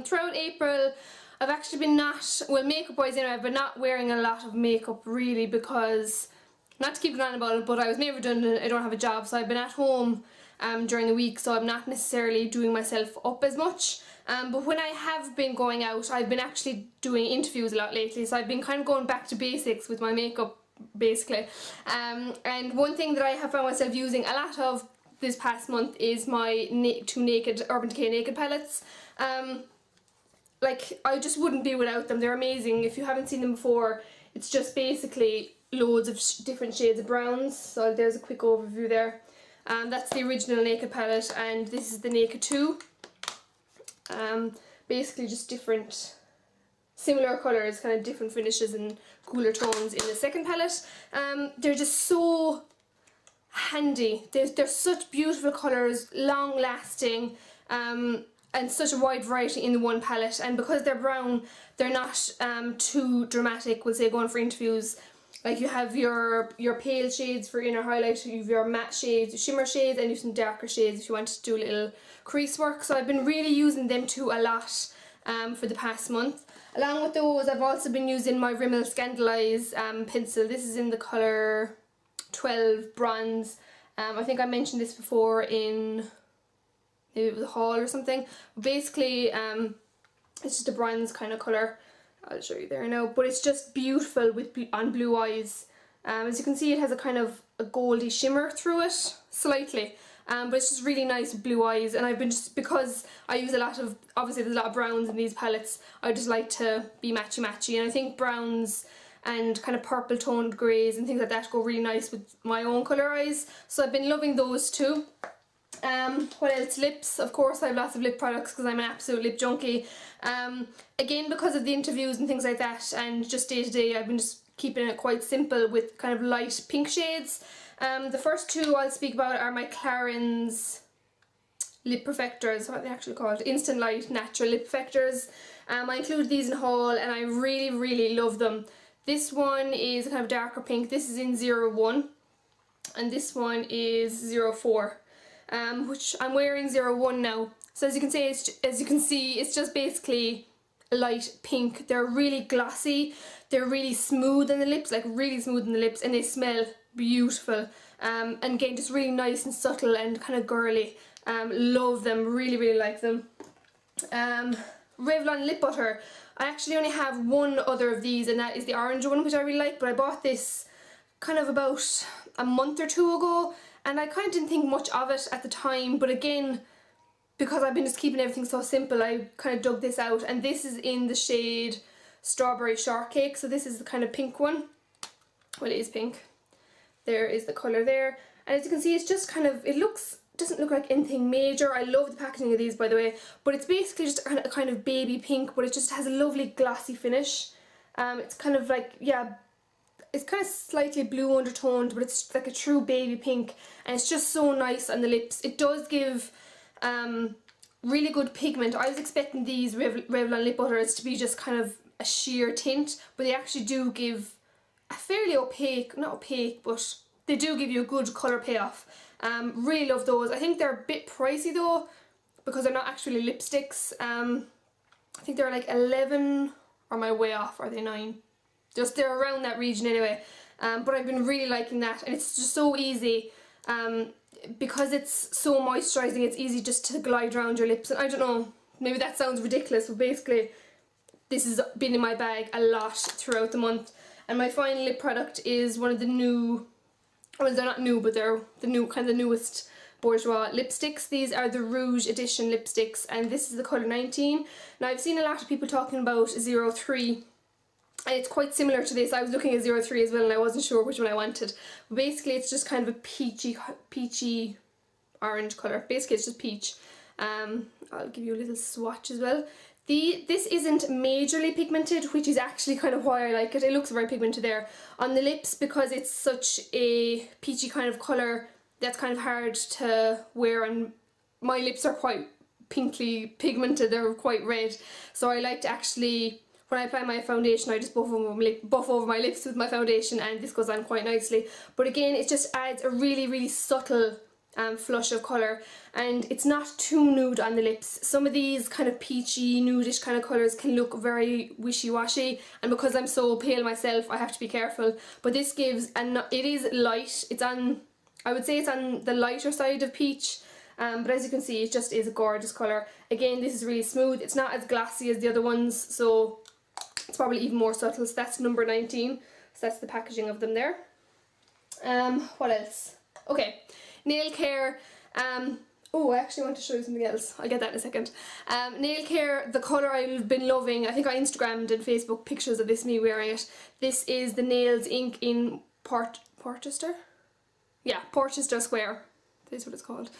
throughout April I've actually been makeup wise anyway, I've been not wearing a lot of makeup really, because, not to keep it on about it, but I was made redundant, I don't have a job, so I've been at home during the week, so I'm not necessarily doing myself up as much. But when I have been going out, I've been actually doing interviews a lot lately, so I've been kind of going back to basics with my makeup basically. And one thing that I have found myself using a lot of this past month is my two Urban Decay Naked palettes. Like, I just wouldn't be without them. They're amazing. If you haven't seen them before, it's just basically loads of different shades of browns. So there's a quick overview there. That's the original Naked palette, and this is the Naked 2. Basically just different, similar colours, kind of different finishes and cooler tones in the second palette. They're just so handy. They're such beautiful colours, long lasting, and such a wide variety in the one palette, and because they're brown, they're not too dramatic. We'll say going for interviews, like you have your pale shades for inner highlight, you have your matte shades, your shimmer shades, and you have some darker shades if you want to do a little crease work. So I've been really using them too a lot for the past month. Along with those, I've also been using my Rimmel Scandaleyes pencil. This is in the colour 12 Bronze. I think I mentioned this before in maybe it was a haul or something. Basically, it's just a bronze kind of colour. I'll show you there now. But it's just beautiful on blue eyes. As you can see, it has a kind of a goldy shimmer through it, slightly. But it's just really nice with blue eyes. And I've been because I use a lot of, obviously there's a lot of browns in these palettes, I just like to be matchy-matchy. And I think browns and kind of purple toned greys and things like that go really nice with my own colour eyes. So I've been loving those too. What else? Lips. Of course I have lots of lip products because I'm an absolute lip junkie. Again, because of the interviews and things like that, and just day to day, I've been just keeping it quite simple with kind of light pink shades. The first two I'll speak about are my Clarins lip perfectors, what are they actually called? Instant Light Natural Lip Perfectors. I included these in a haul and I really love them. This one is kind of darker pink. This is in 01 and this one is 04. Which I'm wearing 01 now. So as you can see, it's just basically light pink. They're really glossy. They're really smooth in the lips, like really smooth in the lips, and they smell beautiful. And again, just really nice and subtle and kind of girly. Love them. Really like them. Revlon lip butter. I actually only have one other of these, and that is the orange one, which I really like. But I bought this kind of about a month or two ago. And I kind of didn't think much of it at the time, but again, because I've been just keeping everything so simple, I kind of dug this out. And this is in the shade Strawberry Shortcake, so this is the kind of pink one. Well, it is pink. There is the colour there. And as you can see, it's just kind of, doesn't look like anything major. I love the packaging of these, by the way. But it's basically just a kind of baby pink, but it just has a lovely glossy finish. It's kind of like, yeah, it's kind of slightly blue undertoned, but it's like a true baby pink, and it's just so nice on the lips. It does give really good pigment. I was expecting these Revlon lip butters to be just kind of a sheer tint, but they actually do give a fairly opaque, not opaque, but they do give you a good colour payoff. Really love those. I think they're a bit pricey though, because they're not actually lipsticks. I think they're like 11, or am I way off? Are they 9? They're around that region anyway. But I've been really liking that, and it's just so easy. Because it's so moisturising, it's easy just to glide around your lips. And I don't know, maybe that sounds ridiculous, but basically this has been in my bag a lot throughout the month. And my final lip product is one of the new, well, they're not new, but they're the new, kind of the newest Bourjois lipsticks. These are the Rouge Edition lipsticks, and this is the colour 19. Now I've seen a lot of people talking about 03, and it's quite similar to this. I was looking at 03 as well, and I wasn't sure which one I wanted. But basically it's just kind of a peachy orange colour. Basically it's just peach. I'll give you a little swatch as well. This isn't majorly pigmented, which is actually kind of why I like it. It looks very pigmented there. On the lips, because it's such a peachy kind of colour, that's kind of hard to wear, and my lips are quite pinkly pigmented, they're quite red. So I like to actually, when I apply my foundation, I just buff over my lips with my foundation, and this goes on quite nicely. But again, it just adds a really subtle flush of colour, and it's not too nude on the lips. Some of these kind of peachy, nudish kind of colours can look very wishy-washy, and because I'm so pale myself I have to be careful. But this gives, and it is light, it's on, I would say it's on the lighter side of peach, but as you can see it just is a gorgeous colour. Again, this is really smooth, it's not as glassy as the other ones, so it's probably even more subtle. So that's number 19, so that's the packaging of them there. What else? Okay, nail care. Oh, I actually want to show you something else. I'll get that in a second. Nail care, the colour I've been loving. I think I Instagrammed and Facebook pictures of this, me wearing it. This is the Nails ink in Porchester? Yeah, Porchester Square. That is what it's called.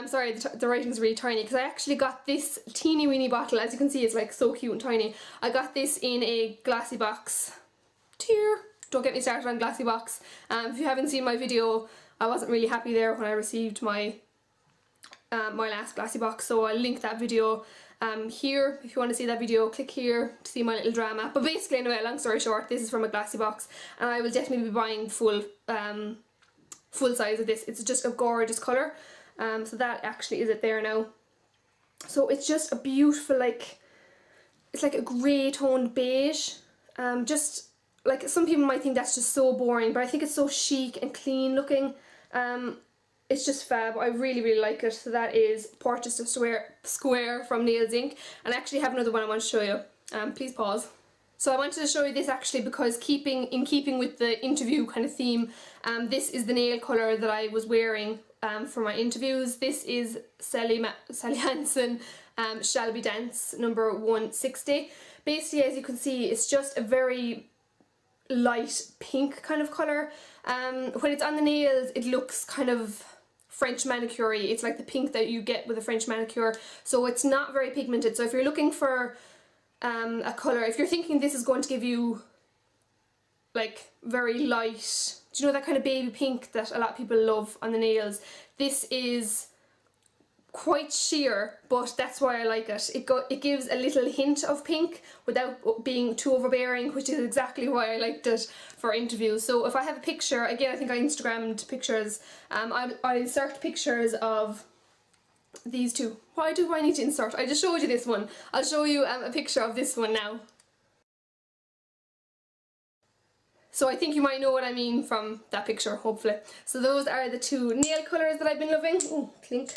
Sorry, the writing's really tiny, because I actually got this teeny weeny bottle. As you can see, it's like so cute and tiny. I got this in a glassy box. Tear. Don't get me started on glassy box. If you haven't seen my video, I wasn't really happy there when I received my my last glassy box, so I'll link that video here. If you want to see that video, click here to see my little drama. But basically, anyway, long story short, this is from a glassy box, and I will definitely be buying full size of this. It's just a gorgeous colour. So that actually is it there now. So it's just a beautiful, like, it's like a grey toned beige. Just like, some people might think that's just so boring, but I think it's so chic and clean looking. It's just fab. I really, really like it. So that is Porchester Square from Nails Ink. And I actually have another one I want to show you. Please pause. So I wanted to show you this actually because in keeping with the interview kind of theme, this is the nail colour that I was wearing for my interviews. This is Sally Hansen Shelby Dance number 160. Basically, as you can see, it's just a very light pink kind of colour. When it's on the nails, it looks kind of French manicure-y. It's like the pink that you get with a French manicure, so it's not very pigmented. So if you're looking for a colour, if you're thinking this is going to give you like very light, do you know that kind of baby pink that a lot of people love on the nails, this is quite sheer, but that's why I like it. It gives a little hint of pink without being too overbearing, which is exactly why I liked it for interviews. So if I have a picture, again, I think I Instagrammed pictures, I'll insert pictures of these two. Why do I need to insert? I just showed you this one. I'll show you a picture of this one now. So I think you might know what I mean from that picture, hopefully. So those are the two nail colours that I've been loving. Ooh, clink.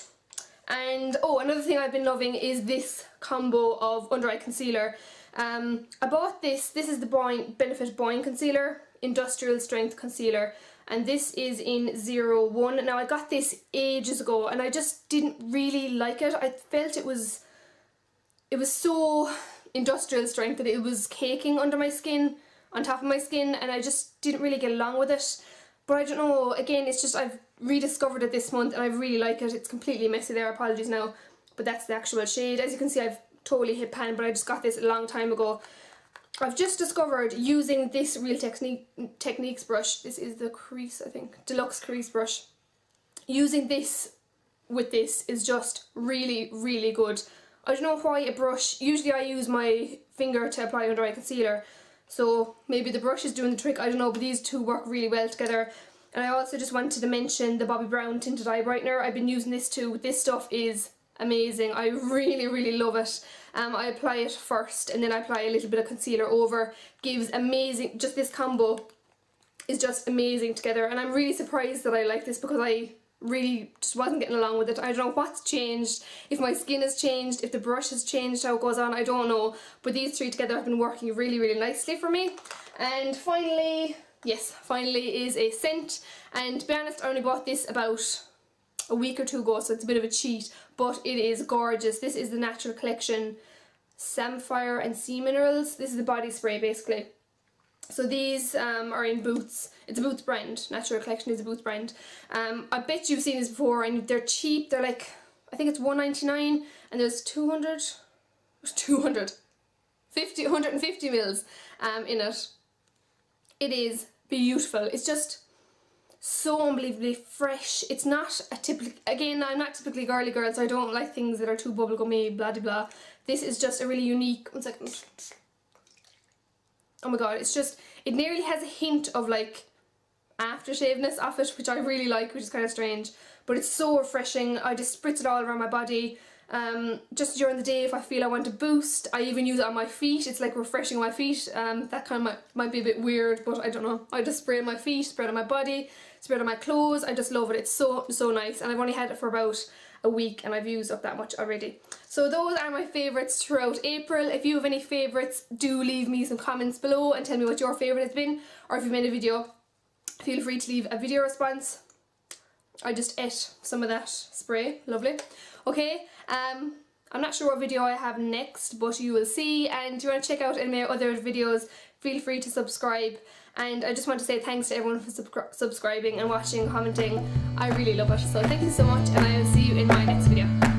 And oh, another thing I've been loving is this combo of under eye concealer. I bought this is the Benefit Boing Concealer, Industrial Strength Concealer, and this is in 01. Now I got this ages ago and I just didn't really like it. I felt it was so industrial strength that it was caking under my skin, on top of my skin, and I just didn't really get along with it. But I don't know, again, it's just I've rediscovered it this month and I really like it. It's completely messy there, apologies now, but that's the actual shade. As you can see, I've totally hit pan, but I just got this a long time ago. I've just discovered using this Real Techniques brush, this is the crease, I think, Deluxe Crease brush. Using this with this is just really, really good. I don't know why a brush, usually I use my finger to apply under eye concealer, so maybe the brush is doing the trick, I don't know, but these two work really well together. And I also just wanted to mention the Bobbi Brown Tinted Eye Brightener. I've been using this too. This stuff is amazing. I really, really love it. I apply it first and then I apply a little bit of concealer over. Gives amazing, just this combo is just amazing together, and I'm really surprised that I like this because I really just wasn't getting along with it. I don't know what's changed, if my skin has changed, if the brush has changed, how it goes on, I don't know, but these three together have been working really, really nicely for me. And finally, yes, finally is a scent, and to be honest, I only bought this about a week or two ago, so it's a bit of a cheat, but it is gorgeous. This is the Natural Collection Samphire and Sea Minerals. This is the body spray basically. So these are in Boots. It's a Boots brand. Natural Collection is a Boots brand. I bet you've seen this before, and they're cheap. They're like, I think it's $1.99, and there's 150 mils in it. It is beautiful. It's just so unbelievably fresh. It's not a typical, again, I'm not typically girly girl, so I don't like things that are too bubblegummy, blah de blah. This is just a really unique, one second. Oh my god, it's just, it nearly has a hint of like aftershaveness of it, which I really like, which is kind of strange, but it's so refreshing. I just spritz it all around my body. Just during the day if I feel I want a boost. I even use it on my feet. It's like refreshing my feet. That kind of might be a bit weird, but I don't know. I just spray on my feet, spray it on my body, spray it on my clothes. I just love it. It's so nice, and I've only had it for about a week and I've used up that much already. So those are my favourites throughout April. If you have any favourites, do leave me some comments below and tell me what your favourite has been, or if you've made a video, feel free to leave a video response. I just ate some of that spray, lovely. Okay, I'm not sure what video I have next, but you will see, and if you want to check out any of my other videos, feel free to subscribe. And I just want to say thanks to everyone for subscribing and watching and commenting. I really love it, so thank you so much, and I will see you in my next video.